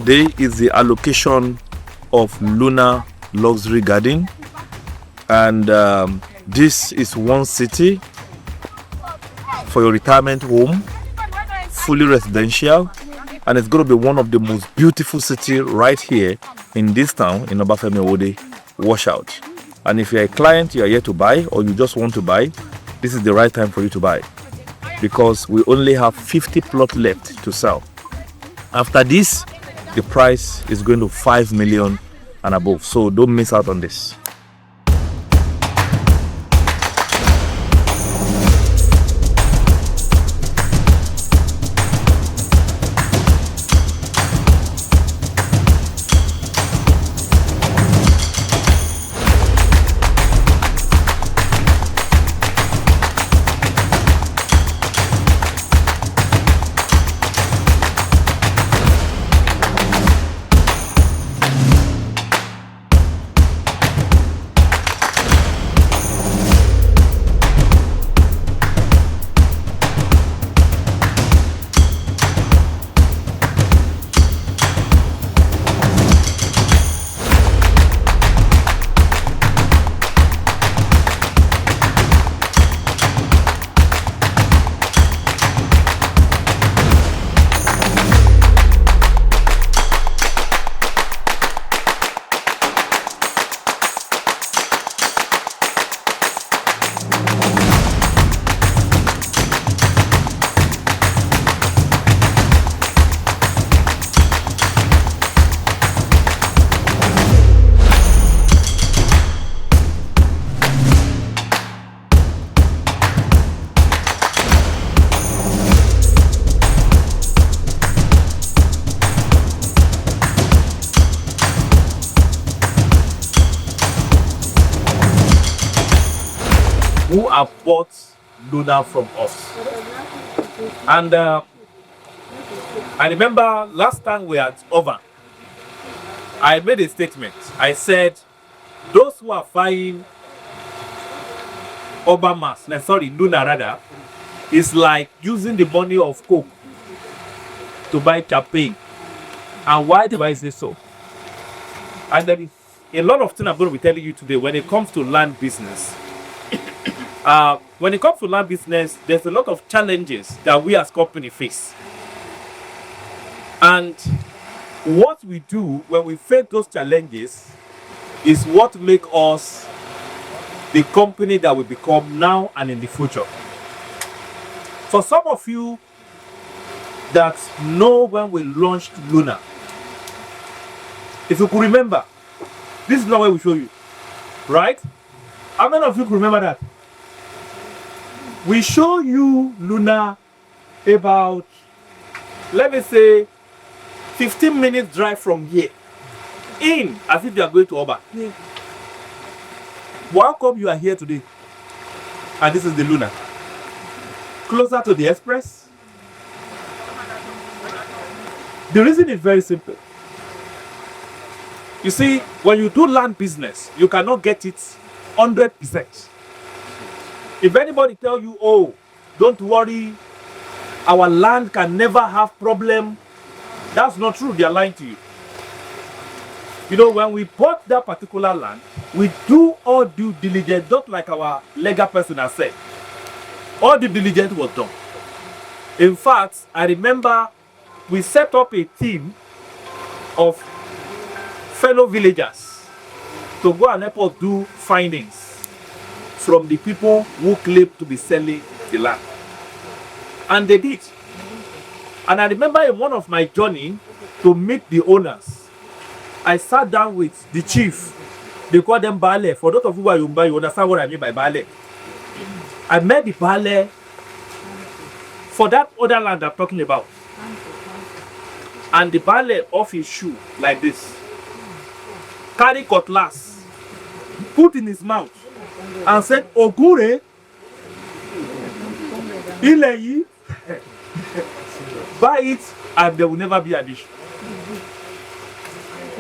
today is the allocation of Luna Luxury Garden, and this is one city for your retirement home, fully residential, and it's going to be one of the most beautiful cities right here in this town in Obafemi Awode Washout. And if you're a client, you are here to buy, or you just want to buy, this is the right time for you to buy, because we only have 50 plots left to sell. After this, the price is going to 5 million and above, so don't miss out on this. Who have bought Luna from us. And I remember last time we had over, I made a statement. I said, those who are buying Luna rather, is like using the money of Coke to buy champagne. And why do I say so? And there is a lot of things I'm going to be telling you today when it comes to land business. When it comes to land business, there's a lot of challenges that we as company face. And what we do when we face those challenges is what makes us the company that we become now and in the future. For some of you that know when we launched Luna, if you could remember, this is not where we show you, right? How many of you could remember that? We show you Luna about, let me say, 15 minutes drive from here, in as if you are going to Oba. How come you are here today? And this is the Luna. Closer to the express. The reason is very simple. You see, when you do land business, you cannot get it 100%. If anybody tell you, oh, don't worry, our land can never have problem, that's not true. They are lying to you. You know, when we bought that particular land, we do all due diligence, just like our legal person has said. All the diligence was done. In fact, I remember we set up a team of fellow villagers to go and help us do findings from the people who claim to be selling the land. And they did. And I remember in one of my journey to meet the owners, I sat down with the chief. They call them Bale. For those of you who are Yoruba, you understand what I mean by Bale. I met the Bale for that other land I'm talking about. And the Bale off his shoe like this, carry cutlass, put in his mouth, and said, Ogure, Ileyi, buy it and there will never be an issue.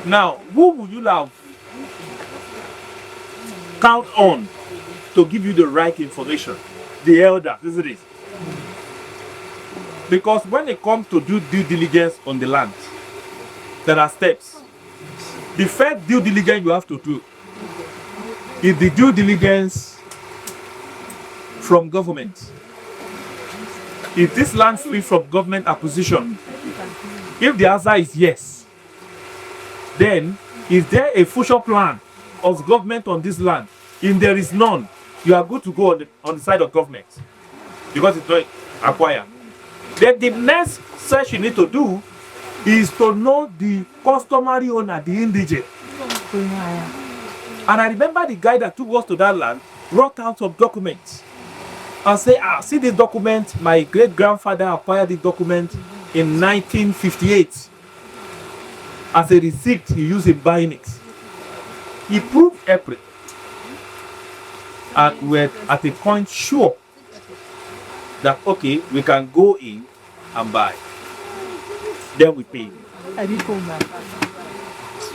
Now, who would you have count on to give you the right information? The elder, isn't it? Because when it comes to do due diligence on the land, There are steps. The first due diligence you have to do is the due diligence from government. Is this land free from government acquisition? If the answer is yes, then is there a future plan of government on this land? If there is none, you are good to go on the side of government because it's not acquired. Then the next search you need to do is to know the customary owner, the indigent. And I remember the guy that took us to that land wrote out some documents and say, see this document, my great grandfather acquired this document in 1958 as a receipt he used in buying it. He proved everything. And we're at a point sure that okay, we can go in and buy. Then we paid.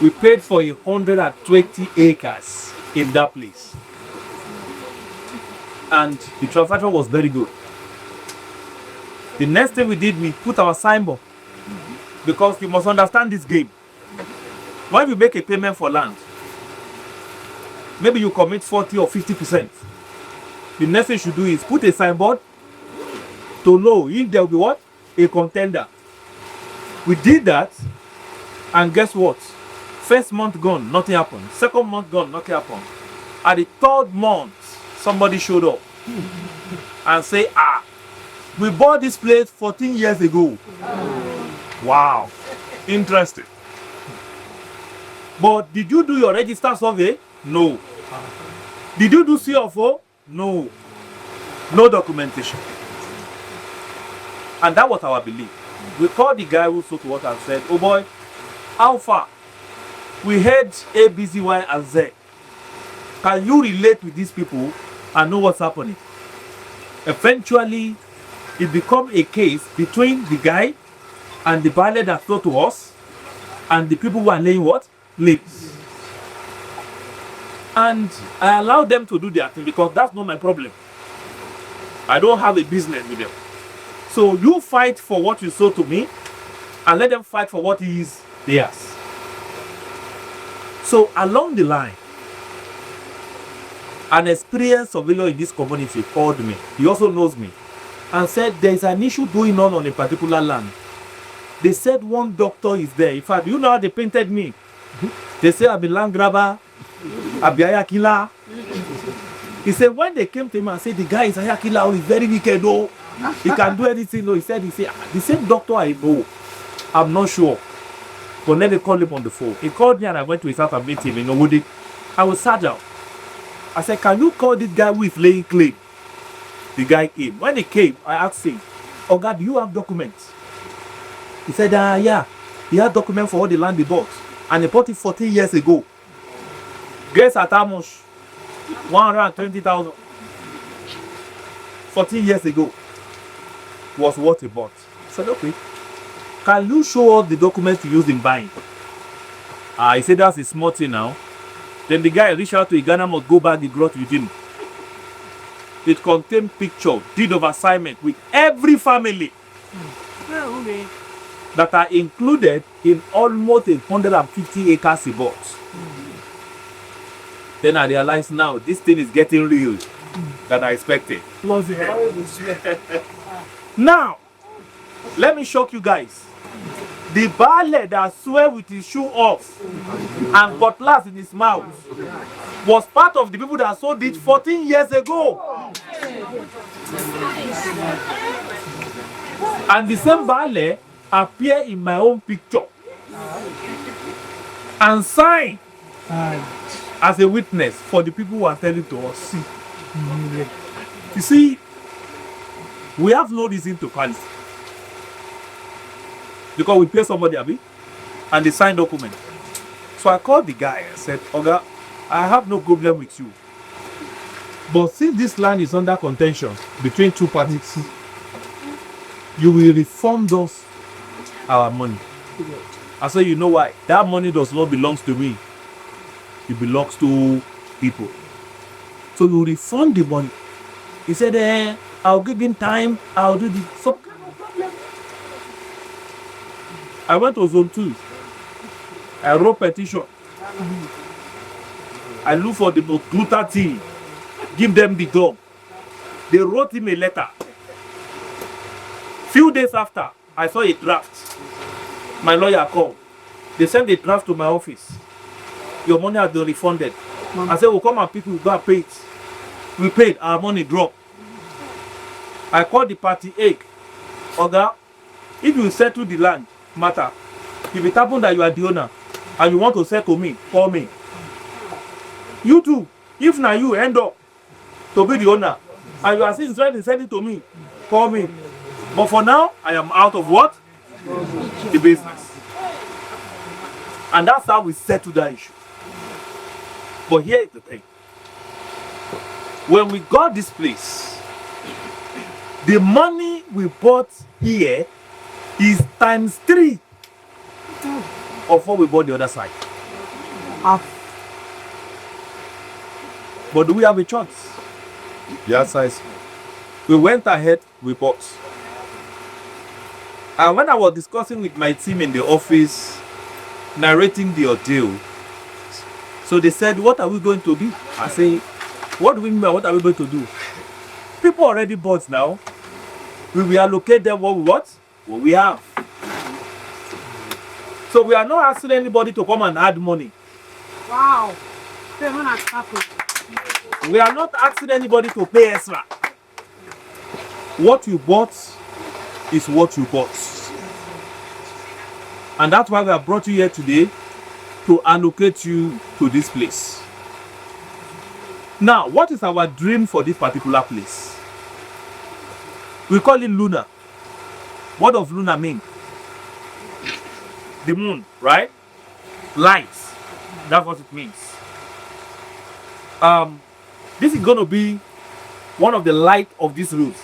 We paid for 120 acres in that place. And the transaction was very good. The next thing we did, we put our signboard. Because you must understand this game. When you make a payment for land, maybe you commit 40 or 50%. The next thing you should do is put a signboard to know if there will be what? A contender. We did that, and guess what? First month gone, nothing happened. Second month gone, nothing happened. At the third month, somebody showed up and say, we bought this place 14 years ago. Wow, interesting. But did you do your register survey? No. Did you do CFO? No. No documentation. And that was our belief. We called the guy who sold to us and said, oh boy, how far? We heard A, B, C, Y, and Z. Can you relate with these people and know what's happening? Eventually, it became a case between the guy and the buyer that sold to us and the people who are laying what? Lips. And I allowed them to do their thing because that's not my problem. I don't have a business with them. So you fight for what you sold to me and let them fight for what is theirs. So along the line, an experienced surveyor in this community called me. He also knows me and said there's an issue going on a particular land. They said one doctor is there. In fact, you know how they painted me? They say I'm a land grabber, I'm a hire killer. He said when they came to him and said the guy is a hire killer, he's very wicked, oh, he can do anything. No, he said the same doctor I know. I'm not sure. But then they called him on the phone. He called me and I went to his house and met him in Owode. I was sat down. I said, can you call this guy who is laying claim? The guy came. When he came, I asked him, oh God, do you have documents? He said, yeah. He had documents for all the land he bought. And he bought it 14 years ago. Guess at how much? 120,000. 14 years ago was what he bought. I said, okay. Can you show us the documents you used in buying? He said, that's a small thing now. Then the guy reached out to Ghana must go back the growth with him. It contained picture, deed of assignment with every family that are included in almost 150 acres he bought. Then I realized now this thing is getting real than I expected. Now, let me shock you guys. The ballet that swear with his shoe off and cutlass in his mouth was part of the people that sold it 14 years ago. And the same ballet appear in my own picture and sign as a witness for the people who are telling to us. You see, we have no reason to panic. Because we pay somebody, Abi, and they sign document. So I called the guy and said, Oga, I have no problem with you. But since this land is under contention between two parties, you will refund us our money. I said, you know why? That money does not belong to me. It belongs to people. So you refund the money. He said, I'll give him time, I'll do this. So I went to zone 2. I wrote petition. I look for the Gluta team, give them the dog. They wrote him a letter. Few days after, I saw a draft. My lawyer called. They sent a draft to my office. Your money has been refunded. I said, we'll come and pick it, go and pay it. We paid, our money dropped. I called the party, hey, Oga, if you settle the land matter, if it happens that you are the owner and you want to settle me, call me. You too, if now you end up to be the owner and you are still trying to send it to me, call me. But for now, I am out of what? The business. And that's how we settle that issue. But here is the thing. When we got this place, the money we bought here is ×3 of what we bought the other side. But do we have a choice? Yes, size. We went ahead, we bought. And when I was discussing with my team in the office, narrating the ordeal, so they said, what are we going to do? I say, what do we mean by what are we going to do? People already bought now. We will allocate them what we have. So we are not asking anybody to come and add money. Wow. We are not asking anybody to pay extra. What you bought is what you bought. And that's why we have brought you here today to allocate you to this place. Now, what is our dream for this particular place? We call it Luna. What does Luna mean? The moon, right? Lights. That's what it means. This is going to be one of the light of this roof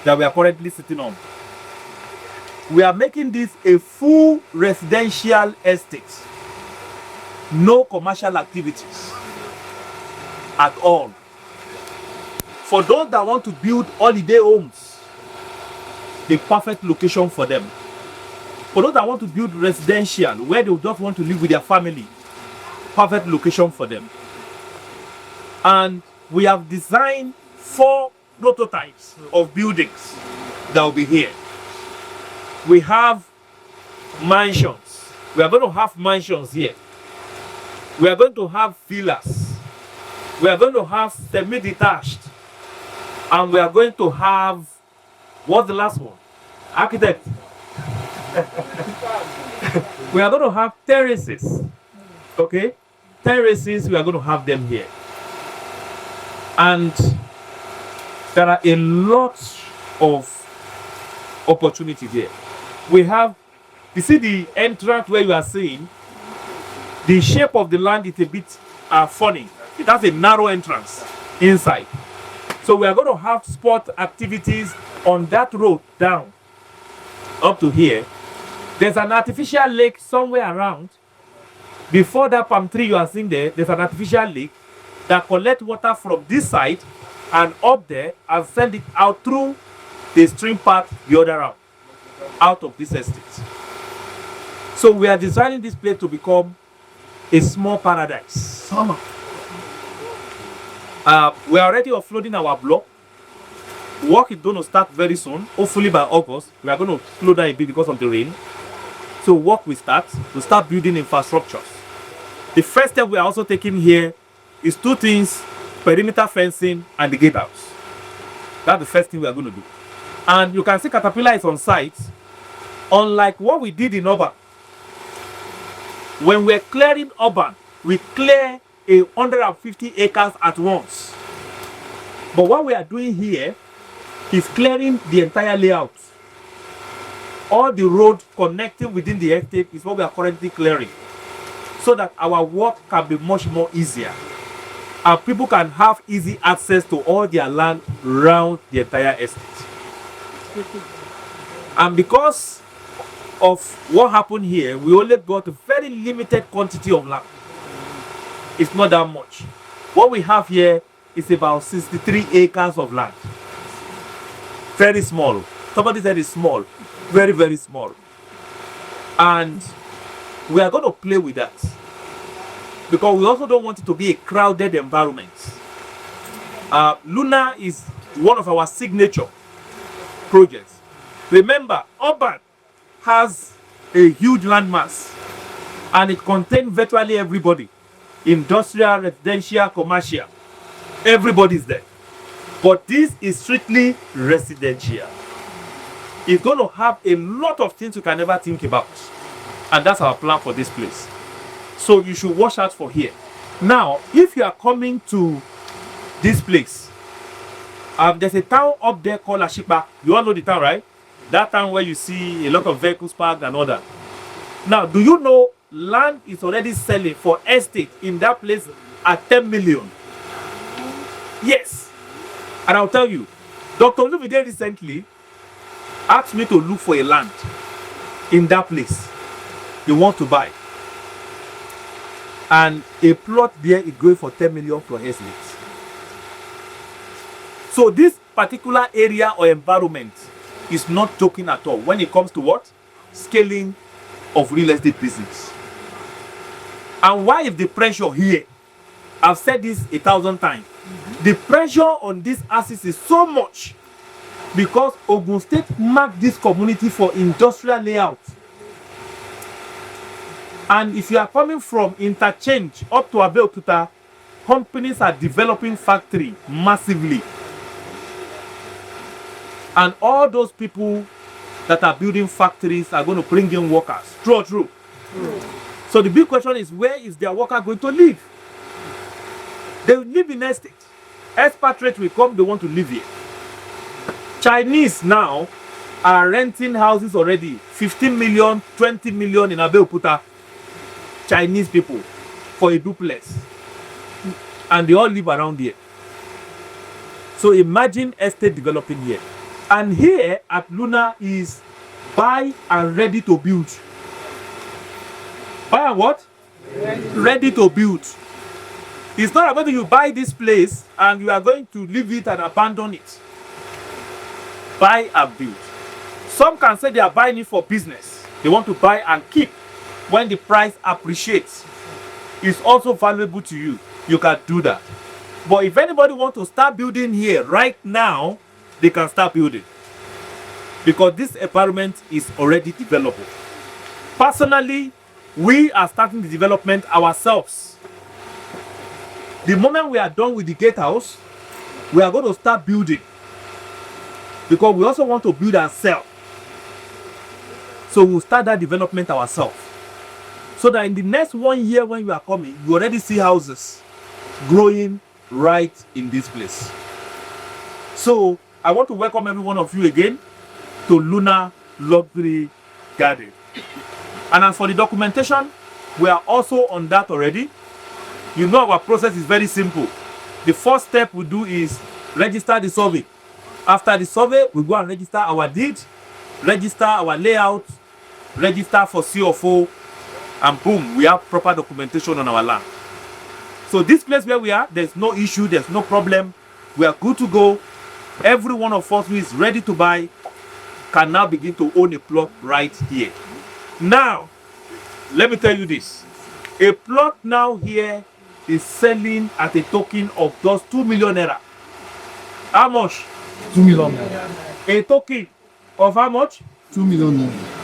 that we are currently sitting on. We are making this a full residential estate. No commercial activities at all. For those that want to build holiday homes, the perfect location for them. For those that want to build residential, where they just want to live with their family, perfect location for them. And we have designed 4 prototypes of buildings that will be here. We have mansions. We are going to have mansions here. We are going to have villas. We are going to have semi-detached. And we are going to have, what's the last one? Architect. We are going to have terraces. Okay? Terraces, we are going to have them here. And there are a lot of opportunity here. We have, you see the entrance where you are seeing, the shape of the land is a bit funny. It has a narrow entrance inside. So we are going to have sport activities on that road down up to here. There's an artificial lake somewhere around. Before that palm tree you are seeing there, there's an artificial lake that collects water from this side and up there and send it out through the stream path the other route, out of this estate. So we are designing this place to become a small paradise. We are already offloading our block. Work is going to start very soon. Hopefully by August. We are going to slow down a bit because of the rain. So work will start. We'll start building infrastructures. The first step we are also taking here is 2 things: perimeter fencing and the gatehouse. That's the first thing we are going to do. And you can see Caterpillar is on site. Unlike what we did in Urban. When we're clearing Urban, we clear 150 acres at once. But what we are doing here is clearing the entire layout. All the road connecting within the estate is what we are currently clearing, so that our work can be much more easier and people can have easy access to all their land around the entire estate. And because of what happened here, we only got a very limited quantity of land. It's not that much. What we have here is about 63 acres of land. Very small. Somebody said it's small. Very, very small. And We are going to play with that because we also don't want it to be a crowded environment. Luna is one of our signature projects. Remember, Urban has a huge landmass and it contains virtually everybody. Industrial, residential, commercial. Everybody's there. But this is strictly residential. It's going to have a lot of things you can never think about. And that's our plan for this place. So you should watch out for here. Now, if you are coming to this place, there's a town up there called Ashipa. You all know the town, right? That town where you see a lot of vehicles parked and all that. Now, do you know land is already selling for estate in that place at 10 million? Yes. And I'll tell you, Dr. Olumide recently asked me to look for a land in that place he wants to buy. And a plot there is going for 10 million for estate. So this particular area or environment is not joking at all when it comes to what? Scaling of real estate business. And why is the pressure here? I've said this 1,000 times. The pressure on this assets is so much because Ogun State marked this community for industrial layout. And if you are coming from interchange up to Abeokuta, companies are developing factory massively. And all those people that are building factories are going to bring in workers. True or true? So the big question is, where is their worker going to live? They will live in estate. Expatriates will come, they want to live here. Chinese now are renting houses already. 15 million, 20 million in Abeokuta. Chinese people for a duplex. And they all live around here. So imagine estate developing here. And here at Luna is buy and ready to build. Buy and what? Ready to build. It's not about you buy this place and you are going to leave it and abandon it. Buy and build. Some can say they are buying it for business. They want to buy and keep. When the price appreciates, it's also valuable to you. You can do that. But if anybody wants to start building here right now, they can start building. Because this environment is already developable. Personally, we are starting the development ourselves. The moment we are done with the gatehouse, we are going to start building. Because we also want to build and sell. So we'll start that development ourselves. So that in the next 1 year when you are coming, you already see houses growing right in this place. So I want to welcome every one of you again to Luna Luxury Garden. And as for the documentation, we are also on that already. You know our process is very simple. The first step we do is register the survey. After the survey, we go and register our deed, register our layout, register for CFO, and boom, we have proper documentation on our land. So this place where we are, there's no issue, there's no problem. We are good to go. Every one of us who is ready to buy can now begin to own a plot right here. Now, let me tell you this. A plot now here is selling at a token of just 2 million naira. How much? 2 million naira. A token of how much? 2 million naira.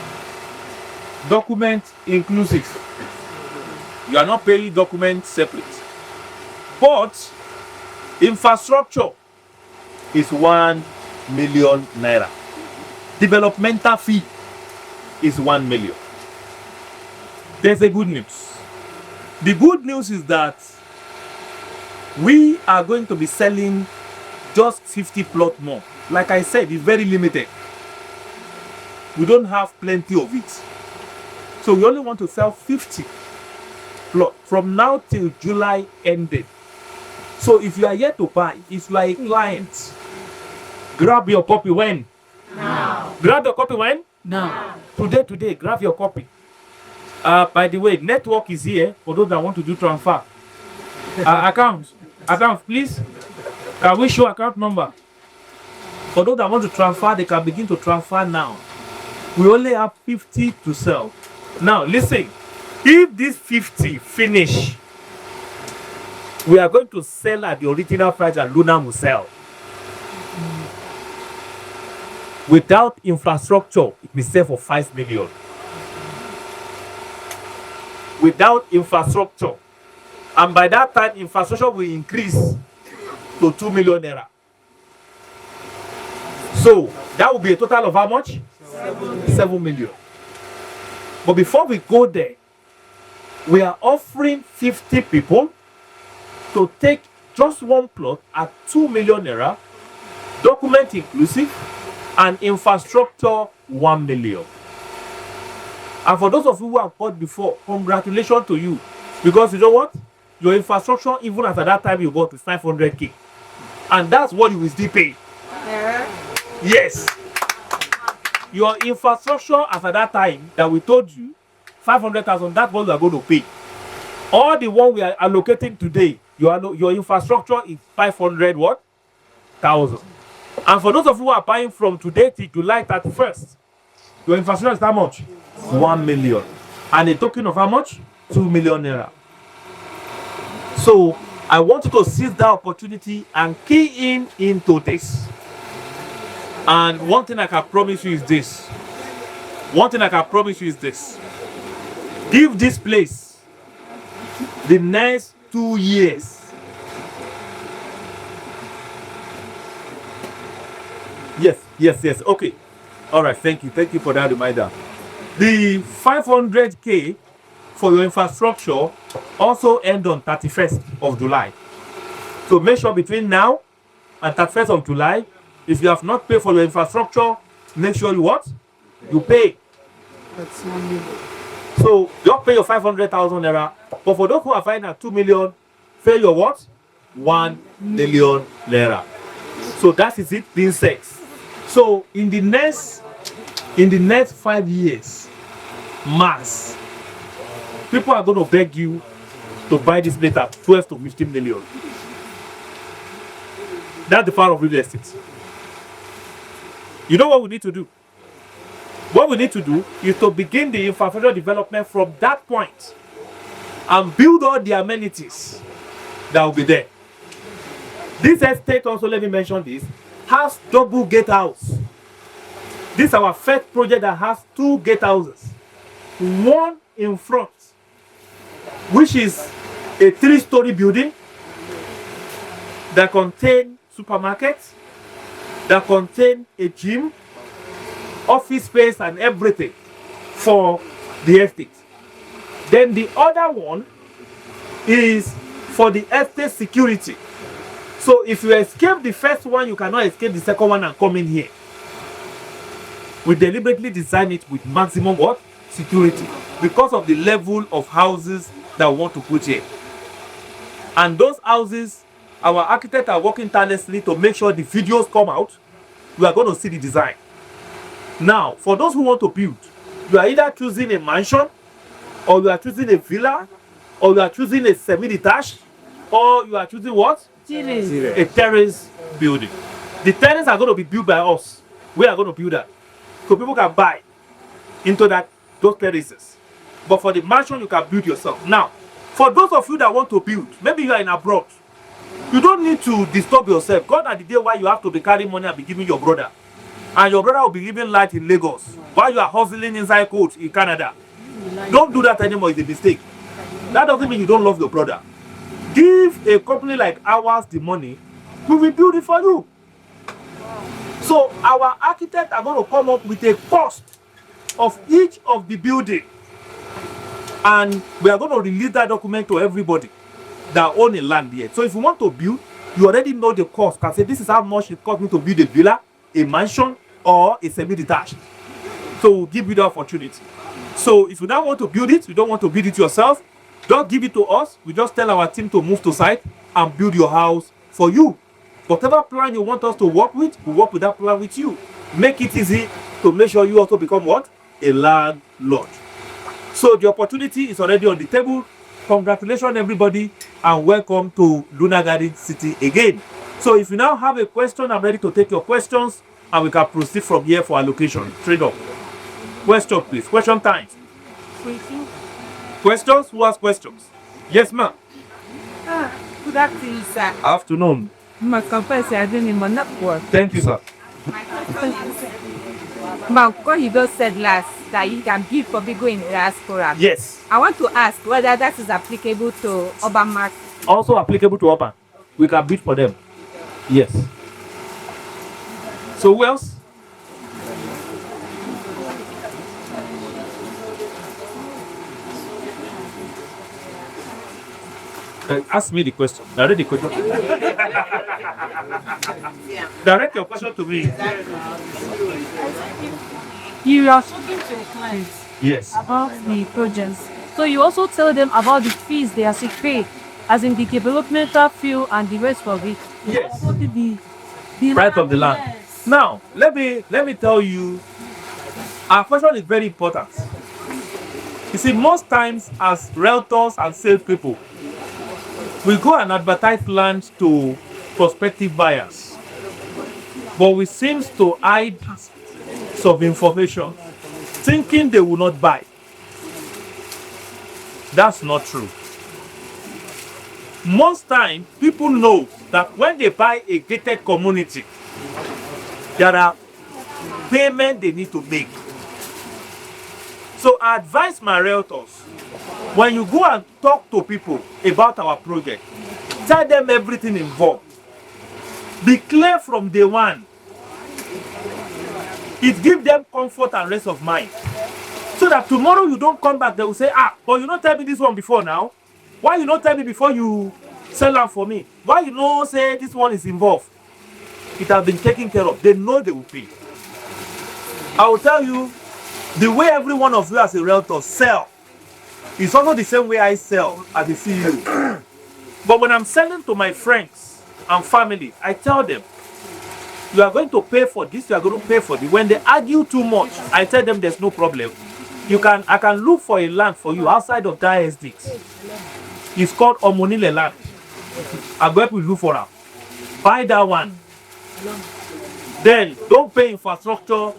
Document inclusive. You are not paying documents separate. But infrastructure is 1 million naira. Developmental fee is 1 million. There's a good news. The good news is that we are going to be selling just 50 plots more. Like I said, it's very limited. We don't have plenty of it. So we only want to sell 50 plots from now till July ended. So if you are yet to buy, if you are a client, grab your copy when? Now. Grab your copy when? Now. Today, grab your copy. By the way, network is here for those that want to do transfer. Account, please. Can we show account number? For those that want to transfer, they can begin to transfer now. We only have 50 to sell. Now, listen. If this 50 finish, we are going to sell at the original price that Luna will sell. Without infrastructure, it will sell for 5 million. Without infrastructure, and by that time, infrastructure will increase to 2 million naira. So that will be a total of how much? 7 million. But before we go there, we are offering 50 people to take just one plot at 2 million naira, document inclusive, and infrastructure 1 million. And for those of you who have bought before, congratulations to you, because you know what? Your infrastructure, even at that time you bought, is 500k, and that's what you will still pay. Yes, your infrastructure at that time that we told you 500,000, that's what you are going to pay. All the one we are allocating today, your infrastructure is 500 what? 1,000. And for those of you who are buying from today till July 31st, your infrastructure is how much? 1 million. And a token of how much? 2 million naira. So I want you to seize that opportunity and key in into this. And one thing I can promise you is this. Give this place the next 2 years. Yes. Okay. All right. Thank you for that reminder. The 500k for your infrastructure also end on 31st of July. So make sure between now and 31st of July, if you have not paid for your infrastructure, make sure you what? You pay. That's 1 million. So just pay your 500,000 naira. But for those who are buying at 2 million, pay your what? 1 million naira. So that is it being said. So in the next 5 years, max, people are going to beg you to buy this plate at 12 to 15 million. That's the power of real estate. You know what we need to do? What we need to do is to begin the infrastructure development from that point and build all the amenities that will be there. This estate also, let me mention this, has double gatehouse. This is our first project that has 2 gatehouses. One in front, which is a 3-story building that contains supermarkets, that contain a gym, office space, and everything for the estate. Then the other one is for the estate security. So if you escape the first one, you cannot escape the second one and come in here. We deliberately designed it with maximum what? Security, because of the level of houses that we want to put here. And those houses, our architects are working tirelessly to make sure the videos come out. We are going to see the design. Now, for those who want to build, you are either choosing a mansion, or you are choosing a villa, or you are choosing a semi-detached, or you are choosing what? A terrace building. The terraces are going to be built by us. We are going to build that, so people can buy into those terraces. But for the mansion, you can build yourself. Now, for those of you that want to build, maybe you are in abroad, you don't need to disturb yourself. God at the day why you have to be carrying money and be giving your brother, and your brother will be giving light in Lagos while you are hustling inside court in Canada. Don't do that anymore. It's a mistake. That doesn't mean you don't love your brother. Give a company like ours the money, we will build it for you. So our architects are going to come up with a cost of each of the building, and we are going to release that document to everybody that own a land here. So if you want to build, you already know the cost. Can say this is how much it cost me to build a villa, a mansion, or a semi-detached. So we'll give you the opportunity. So if you don't want to build it, you don't want to build it yourself, don't give it to us. We just tell our team to move to site and build your house for you. Whatever plan you want us to work with, we'll work with that plan with you. Make it easy to make sure you also become what? A landlord. So the opportunity is already on the table. Congratulations everybody, and welcome to Luna Garden City again. So if you now have a question, I'm ready to take your questions, and we can proceed from here for allocation. Straight up. Question please. Question time. Questions? Who has questions? Yes, ma'am. Good afternoon, sir. Afternoon. My company is doing in my network. Thank you, sir. But what you just said last, that you can give for people in diaspora. Yes. I want to ask whether that is applicable to urban market. Also applicable to urban. We can bid for them. Yes. So who else? Ask me the question. Direct the question. Direct your question to me. You are talking to a client Yes. about the projects. So you also tell them about the fees they are to pay, as in the developmental fee and the rest of it. Yes. What did the Price of the land. Yes. Now, let me tell you, our question is very important. You see, most times as realtors and salespeople, we go and advertise land to prospective buyers, but we seem to hide some information, thinking they will not buy. That's not true. Most time, people know that when they buy a gated community, there are payments they need to make. So I advise my realtors, when you go and talk to people about our project, tell them everything involved. Be clear from day one. It gives them comfort and rest of mind. So that tomorrow you don't come back, they will say, but you not tell me this one before now. Why you not tell me before you sell out for me? Why you not say this one is involved? It has been taken care of. They know they will pay. I will tell you, the way every one of you as a realtor sell is also the same way I sell as a CEO. But when I'm selling to my friends and family, I tell them, you are going to pay for this, you are going to pay for this. When they argue too much, I tell them there's no problem. I can look for a land for you outside of that estate. It's called Omonile land. I'll go help you look for her. Buy that one. Then don't pay infrastructure,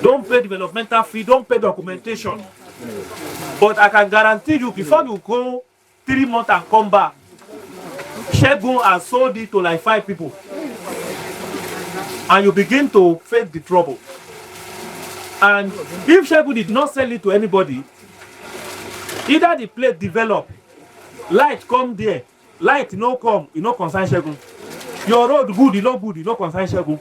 don't pay developmental fee, don't pay documentation. But I can guarantee you, before you go 3 months and come back, Shegun has sold it to like 5 people. And you begin to face the trouble. And if Shegun did not sell it to anybody, either the place develop, light come there, light no come, you no concern Shegun. Your road good, you no good, you no concern Shegun.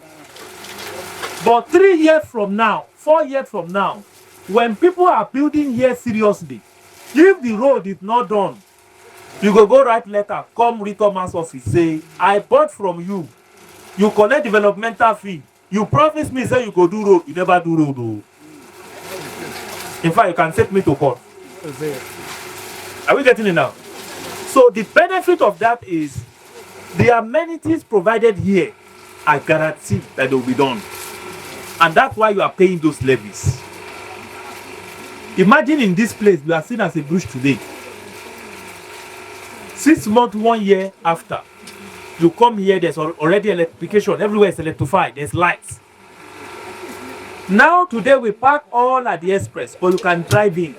But 3 years from now, 4 years from now, when people are building here seriously, if the road is not done, you go write letter, come return man's office, say, I bought from you, you collect developmental fee, you promise me say you go do road, you never do road. Oh. In fact, you can take me to court. Are we getting it now? So the benefit of that is the amenities provided here are guaranteed that they will be done. And that's why you are paying those levies. Imagine in this place, we are seen as a bush today. 6 months, 1 year after, you come here, there's already electrification. Everywhere is electrified. There's lights. Now, today, we park all at the express, but you can drive in.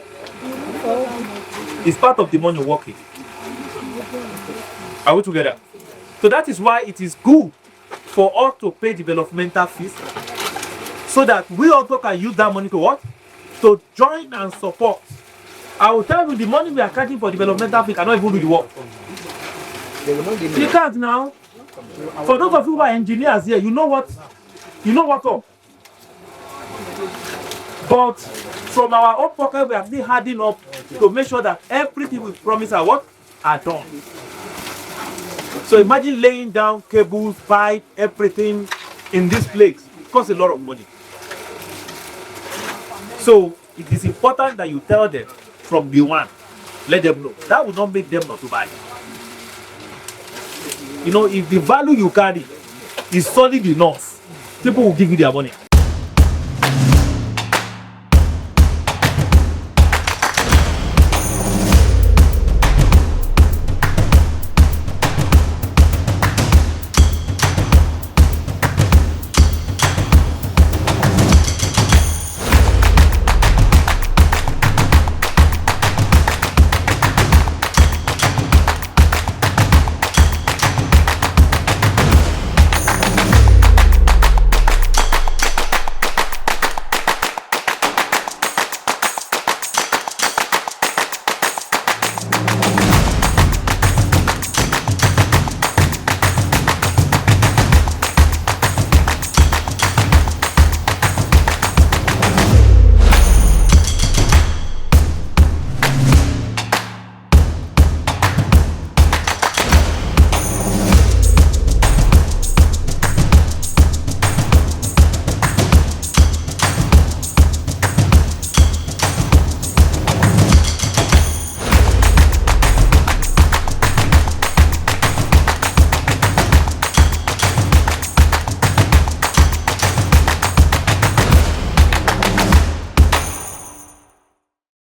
It's part of the money working. Are we together? So that is why it is good for us to pay developmental fees, so that we also can use that money to what? To join and support. I will tell you, the money we are charging for developmental fee cannot even do the work. You can't now. For those of you who are engineers here, you know what up. But from our own pocket, we are still adding up to make sure that everything we promise are done. So imagine laying down cables, pipe, everything in this place. It costs a lot of money. So it is important that you tell them from the one. Let them know. That will not make them not to buy. You know, if the value you carry is solid enough, people will give you their money.